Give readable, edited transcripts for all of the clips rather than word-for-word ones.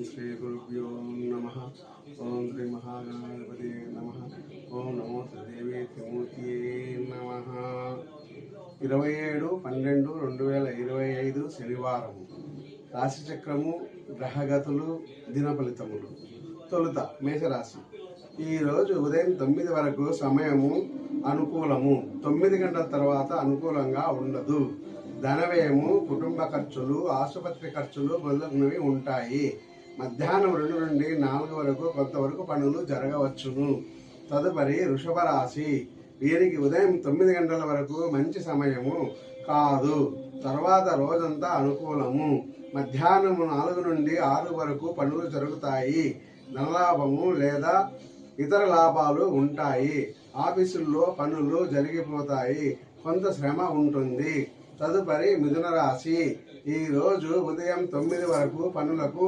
శ్రీ గురుభ్యో నమః. ఓం శ్రీ మహాగణాధిపతి నమః. ఓం నమో శ్రీదేవి త్రిమూర్తియే నమః. 27/12/2025 శనివారం. రాశిచక్రము, గ్రహగతులు, దిన ఫలితములు. తొలుత మేషరాశి. ఈరోజు ఉదయం 9 వరకు సమయము అనుకూలము. 9 గంటల తర్వాత అనుకూలంగా ఉండదు. ధనవ్యయము, కుటుంబ ఖర్చులు, ఆసుపత్రి ఖర్చులు మొదలగునవి ఉంటాయి. మధ్యాహ్నం 2 నుండి 4 వరకు కొంతవరకు పనులు జరగవచ్చును. తదుపరి వృషభ రాశి. వీరికి ఉదయం 9 గంటల వరకు మంచి సమయము కాదు. తర్వాత రోజంతా అనుకూలము. మధ్యాహ్నం 4 నుండి 6 వరకు పనులు జరుగుతాయి. ధనలాభము లేదా ఇతర లాభాలు ఉంటాయి. ఆఫీసుల్లో పనులు జరిగిపోతాయి. కొంత శ్రమ ఉంటుంది. తదుపరి మిథున రాశి. ఈరోజు ఉదయం 9 వరకు పనులకు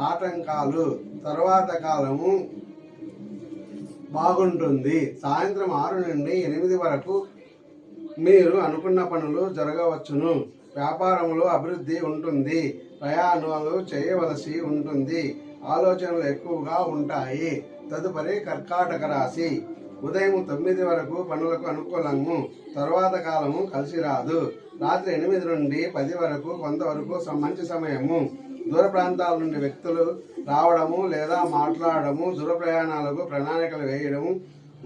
ఆటంకాలు. తర్వాత కాలము బాగుంటుంది. సాయంత్రం 6 నుండి 8 వరకు మీరు అనుకున్న పనులు జరగవచ్చును. వ్యాపారంలో అభివృద్ధి ఉంటుంది. ప్రయాణాలు చేయవలసి ఉంటుంది. ఆలోచనలు ఎక్కువగా ఉంటాయి. తదుపరి కర్కాటక రాశి. ఉదయం 9 వరకు పనులకు అనుకూలము. తర్వాత కాలము కలిసి రాదు. రాత్రి 8 నుండి 10 వరకు కొంతవరకు మంచి సమయము. దూర ప్రాంతాల నుండి వ్యక్తులు రావడము లేదా మాట్లాడడము, దూర ప్రయాణాలకు ప్రణాళికలు వేయడము,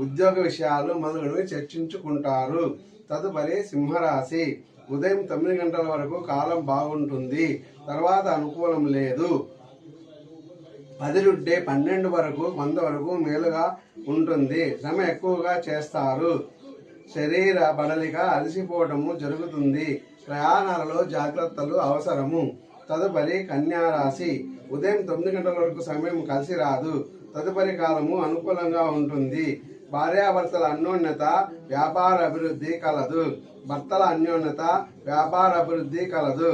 ఉద్యోగ విషయాలు మొదలగునవి చర్చించుకుంటారు. తదుపరి సింహరాశి. ఉదయం 9 గంటల వరకు కాలం బాగుంటుంది. తర్వాత అనుకూలం లేదు. 10 నుండి 12 వరకు కొంతవరకు మేలుగా ఉంటుంది. శ్రమ ఎక్కువగా చేస్తారు. శరీర బడలిక అలసిపోవటము జరుగుతుంది. ప్రయాణాలలో జాగ్రత్తలు అవసరము. తదుపరి కన్యారాశి. ఉదయం 9 గంటల వరకు సమయం కలిసి రాదు. తదుపరి కాలము అనుకూలంగా ఉంటుంది. భార్యాభర్తల అన్యోన్యత, వ్యాపార అభివృద్ధి కలదు. భర్తల అన్యోన్యత, వ్యాపార అభివృద్ధి కలదు.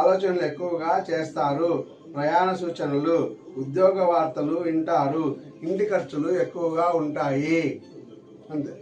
ఆలోచనలు ఎక్కువగా చేస్తారు. ప్రయాణ సూచనలు, ఉద్యోగ వార్తలు వింటారు. ఇంటి ఖర్చులు ఎక్కువగా ఉంటాయి. అంతే.